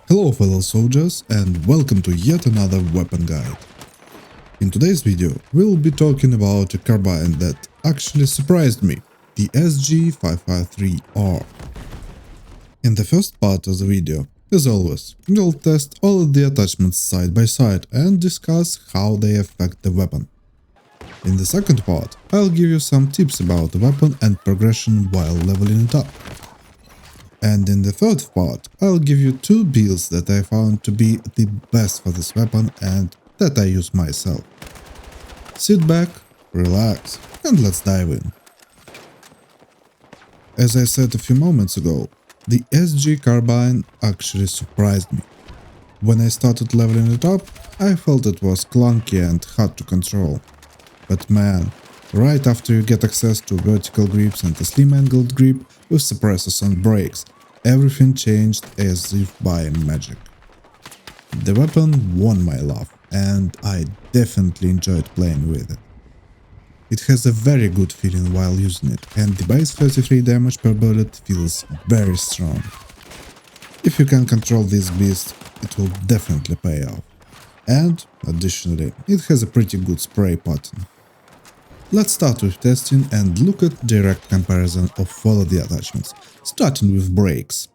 Hello fellow soldiers and welcome to yet another weapon guide. In today's video we'll be talking about a carbine that actually surprised me, the SG553R. In the first part of the video, as always, we'll test all of the attachments side by side and discuss how they affect the weapon. In the second part, I'll give you some tips about the weapon and progression while leveling it up. And in the third part, I'll give you two builds that I found to be the best for this weapon and that I use myself. Sit back, relax, and let's dive in. As I said a few moments ago, the SG carbine actually surprised me. When I started leveling it up, I felt it was clunky and hard to control. But man, right after you get access to vertical grips and a slim angled grip with suppressors and brakes, everything changed as if by magic. The weapon won my love, and I definitely enjoyed playing with it. It has a very good feeling while using it, and the base 33 damage per bullet feels very strong. If you can control this beast, it will definitely pay off. And, additionally, it has a pretty good spray pattern. Let's start with testing and look at direct comparison of all of the attachments, starting with brakes.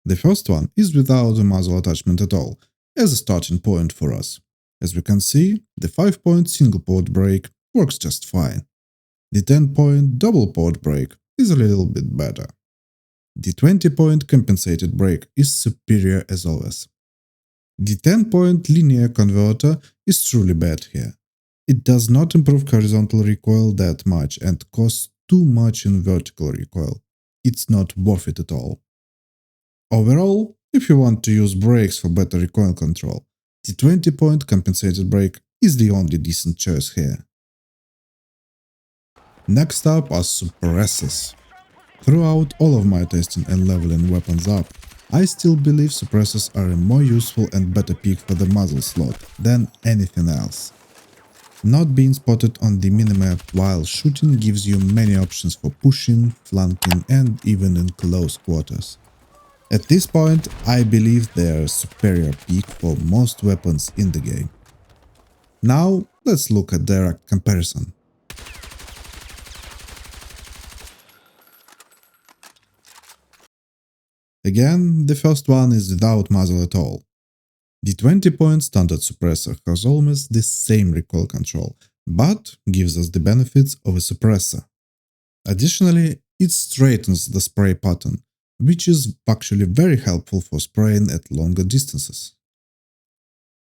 The first one is without a muzzle attachment at all, as a starting point for us. As we can see, the 5-point single-port brake works just fine. The 10-point double-port brake is a little bit better. The 20-point compensated brake is superior as always. The 10-point linear converter is truly bad here. It does not improve horizontal recoil that much and costs too much in vertical recoil. It's not worth it at all. Overall, if you want to use brakes for better recoil control, the 20-point compensated brake is the only decent choice here. Next up are suppressors. Throughout all of my testing and leveling weapons up, I still believe suppressors are a more useful and better pick for the muzzle slot than anything else. Not being spotted on the minimap while shooting gives you many options for pushing, flanking and even in close quarters. At this point, I believe they are a superior pick for most weapons in the game. Now, let's look at direct comparison. Again, the first one is without muzzle at all. The 20-point standard suppressor has almost the same recoil control, but gives us the benefits of a suppressor. Additionally, it straightens the spray pattern, which is actually very helpful for spraying at longer distances.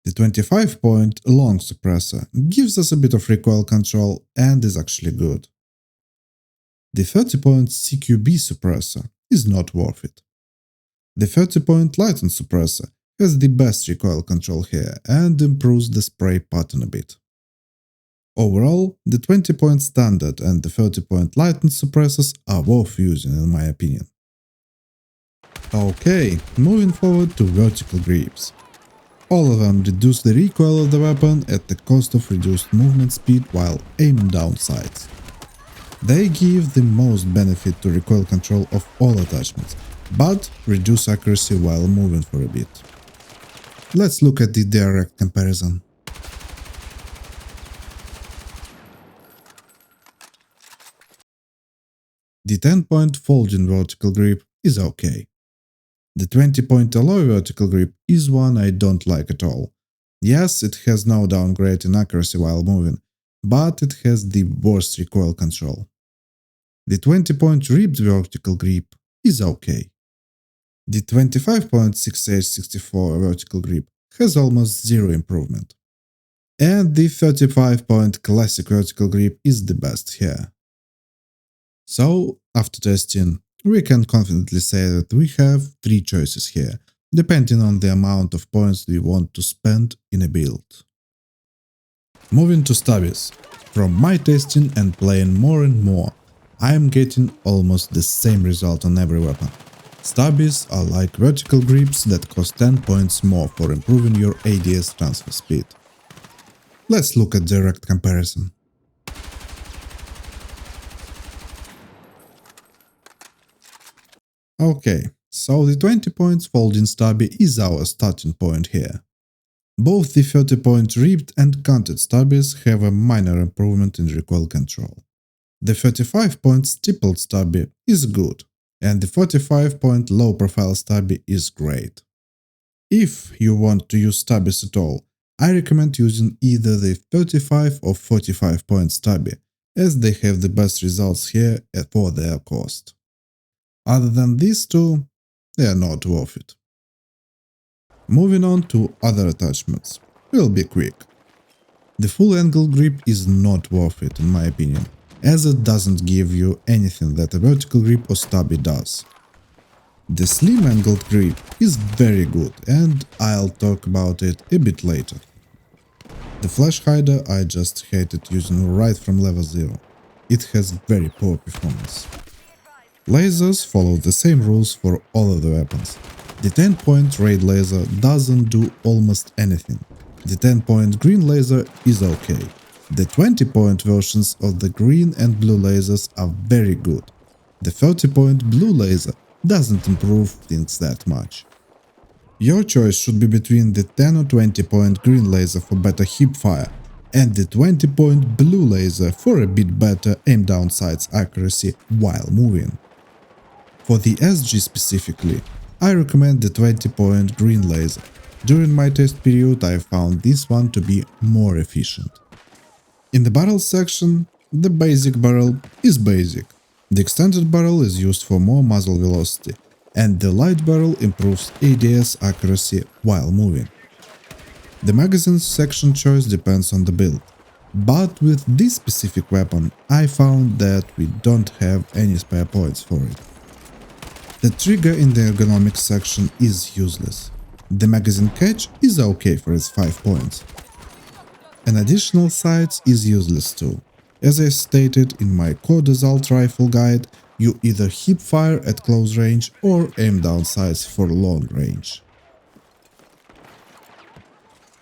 The 25-point long suppressor gives us a bit of recoil control and is actually good. The 30-point CQB suppressor is not worth it. The 30-point lightened suppressor has the best recoil control here and improves the spray pattern a bit. Overall, the 20-point standard and the 30-point lightened suppressors are worth using in my opinion. Okay, moving forward to vertical grips. All of them reduce the recoil of the weapon at the cost of reduced movement speed while aiming down sights. They give the most benefit to recoil control of all attachments, but reduce accuracy while moving for a bit. Let's look at the direct comparison. The 10-point folding vertical grip is okay. The 20-point alloy vertical grip is one I don't like at all. Yes, it has no downgrade in accuracy while moving, but it has the worst recoil control. The 20-point ribbed vertical grip is okay. The 25-point 6H64 vertical grip has almost zero improvement. And the 35-point classic vertical grip is the best here. So, after testing, we can confidently say that we have three choices here, depending on the amount of points we want to spend in a build. Moving to stubbies. From my testing and playing more and more, I am getting almost the same result on every weapon. Stubbies are like vertical grips that cost 10 points more for improving your ADS transfer speed. Let's look at direct comparison. Okay, so the 20 points folding stubby is our starting point here. Both the 30 point ripped and canted stubbies have a minor improvement in recoil control. The 35 point stippled stubby is good, and the 45 point low profile stubby is great. If you want to use stubbies at all, I recommend using either the 35 or 45 point stubby, as they have the best results here for their cost. Other than these two, they are not worth it. Moving on to other attachments. We'll be quick. The full angle grip is not worth it in my opinion, as it doesn't give you anything that a vertical grip or stubby does. The slim angled grip is very good, and I'll talk about it a bit later. The flash hider I just hated using right from level 0. It has very poor performance. Lasers follow the same rules for all of the weapons. The 10-point raid laser doesn't do almost anything. The 10-point green laser is okay. The 20-point versions of the green and blue lasers are very good. The 30-point blue laser doesn't improve things that much. Your choice should be between the 10 or 20-point green laser for better hip fire and the 20-point blue laser for a bit better aim down sights accuracy while moving. For the SG specifically, I recommend the 20-point green laser. During my test period I found this one to be more efficient. In the barrel section, the basic barrel is basic. The extended barrel is used for more muzzle velocity, and the light barrel improves ADS accuracy while moving. The magazine section choice depends on the build, but with this specific weapon I found that we don't have any spare points for it. The trigger in the ergonomics section is useless. The magazine catch is okay for its 5 points. An additional sight is useless too. As I stated in my Code Assault Rifle guide, you either hip fire at close range or aim down sights for long range.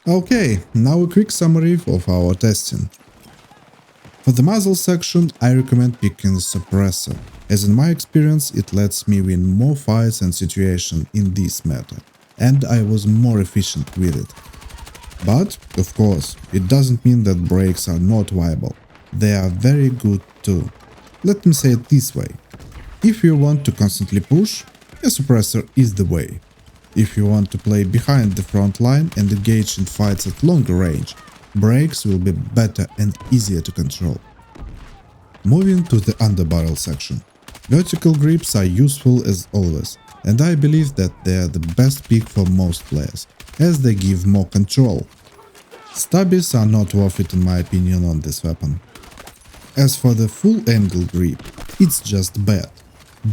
Okay, now a quick summary of our testing. For the muzzle section, I recommend picking the suppressor, as in my experience it lets me win more fights and situations in this meta, and I was more efficient with it. But, of course, it doesn't mean that brakes are not viable. They are very good too. Let me say it this way. If you want to constantly push, a suppressor is the way. If you want to play behind the front line and engage in fights at longer range, brakes will be better and easier to control. Moving to the underbarrel section. Vertical grips are useful as always, and I believe that they are the best pick for most players, as they give more control. Stubbies are not worth it in my opinion on this weapon. As for the full angled grip, it's just bad.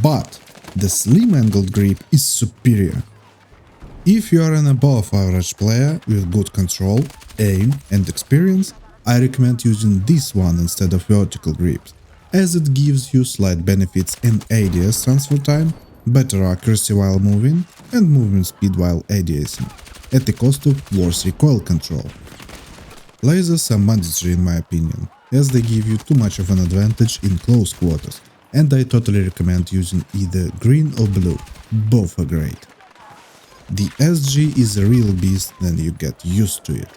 But the slim angled grip is superior. If you are an above average player with good control, aim and experience, I recommend using this one instead of vertical grips, as it gives you slight benefits in ADS transfer time, better accuracy while moving, and movement speed while ADSing, at the cost of worse recoil control. Lasers are mandatory in my opinion, as they give you too much of an advantage in close quarters, and I totally recommend using either green or blue, both are great. The SG is a real beast and you get used to it.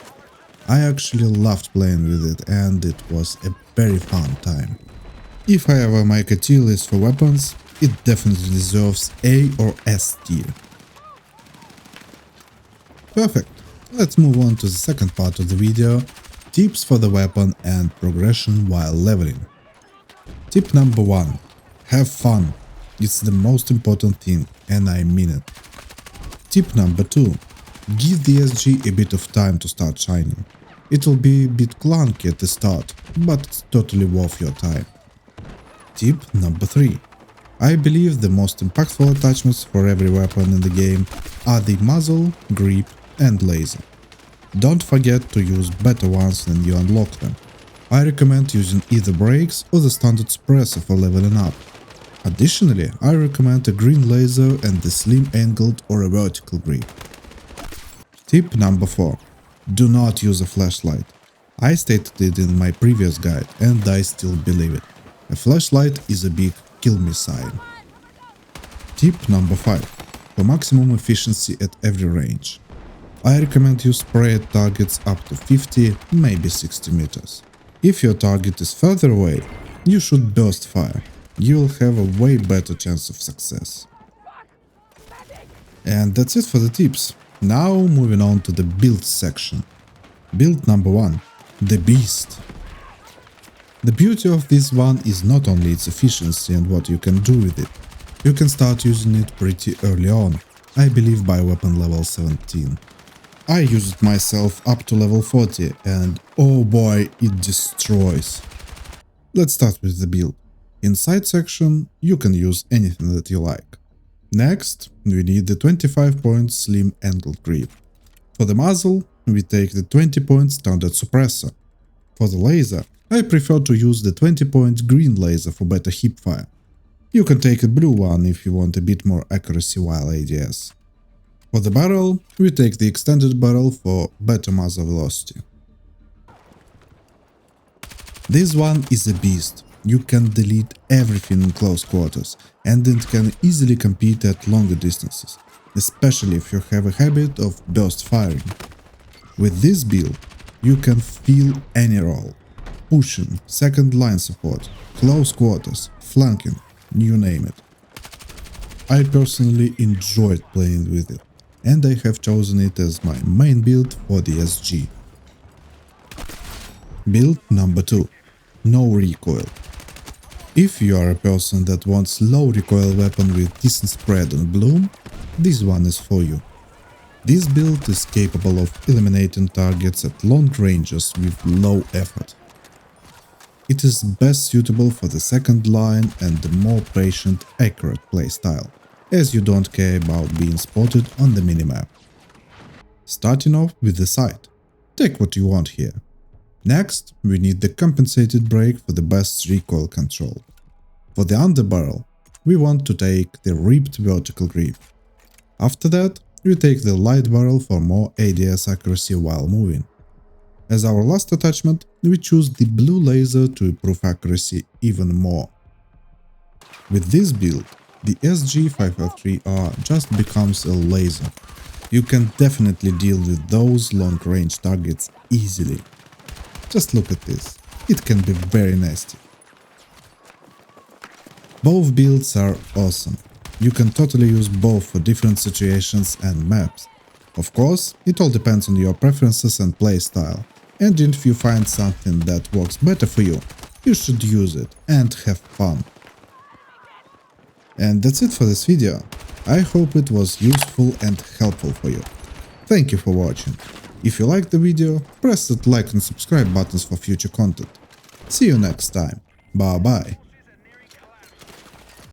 I actually loved playing with it and it was a very fun time. If I ever make a tier list for weapons, it definitely deserves A or S tier. Perfect, let's move on to the second part of the video, tips for the weapon and progression while leveling. Tip number 1. Have fun. It's the most important thing and I mean it. Tip number 2. Give the SG a bit of time to start shining. It will be a bit clunky at the start, but it's totally worth your time. Tip number 3. I believe the most impactful attachments for every weapon in the game are the muzzle, grip and laser. Don't forget to use better ones when you unlock them. I recommend using either brakes or the standard suppressor for leveling up. Additionally, I recommend a green laser and the slim angled or a vertical grip. Tip number 4. Do not use a flashlight. I stated it in my previous guide and I still believe it. A flashlight is a big kill me sign. Tip number 5. For maximum efficiency at every range. I recommend you spray at targets up to 50, maybe 60 meters. If your target is further away, you should burst fire. You will have a way better chance of success. And that's it for the tips. Now moving on to the build section. Build number 1. The Beast. The beauty of this one is not only its efficiency and what you can do with it. You can start using it pretty early on, I believe by weapon level 17. I use it myself up to level 40 and oh boy, it destroys. Let's start with the build. Inside section, you can use anything that you like. Next, we need the 25-point slim angled grip. For the muzzle, we take the 20-point standard suppressor. For the laser, I prefer to use the 20-point green laser for better hip fire. You can take a blue one if you want a bit more accuracy while ADS. For the barrel, we take the extended barrel for better muzzle velocity. This one is a beast. You can delete everything in close quarters, and it can easily compete at longer distances, especially if you have a habit of burst firing. With this build, you can feel any role. Pushing, second line support, close quarters, flanking, you name it. I personally enjoyed playing with it, and I have chosen it as my main build for the SG. Build number 2. No recoil. If you are a person that wants low recoil weapon with decent spread and bloom, this one is for you. This build is capable of eliminating targets at long ranges with low effort. It is best suitable for the second line and the more patient, accurate playstyle, as you don't care about being spotted on the minimap. Starting off with the sight. Take what you want here. Next, we need the compensated brake for the best recoil control. For the underbarrel, we want to take the ripped vertical grip. After that, we take the light barrel for more ADS accuracy while moving. As our last attachment, we choose the blue laser to improve accuracy even more. With this build, the SG553R just becomes a laser. You can definitely deal with those long-range targets easily. Just look at this, it can be very nasty. Both builds are awesome. You can totally use both for different situations and maps. Of course, it all depends on your preferences and playstyle, and if you find something that works better for you, you should use it and have fun. And that's it for this video. I hope it was useful and helpful for you. Thank you for watching. If you liked the video, press that like and subscribe buttons for future content. See you next time. Bye bye.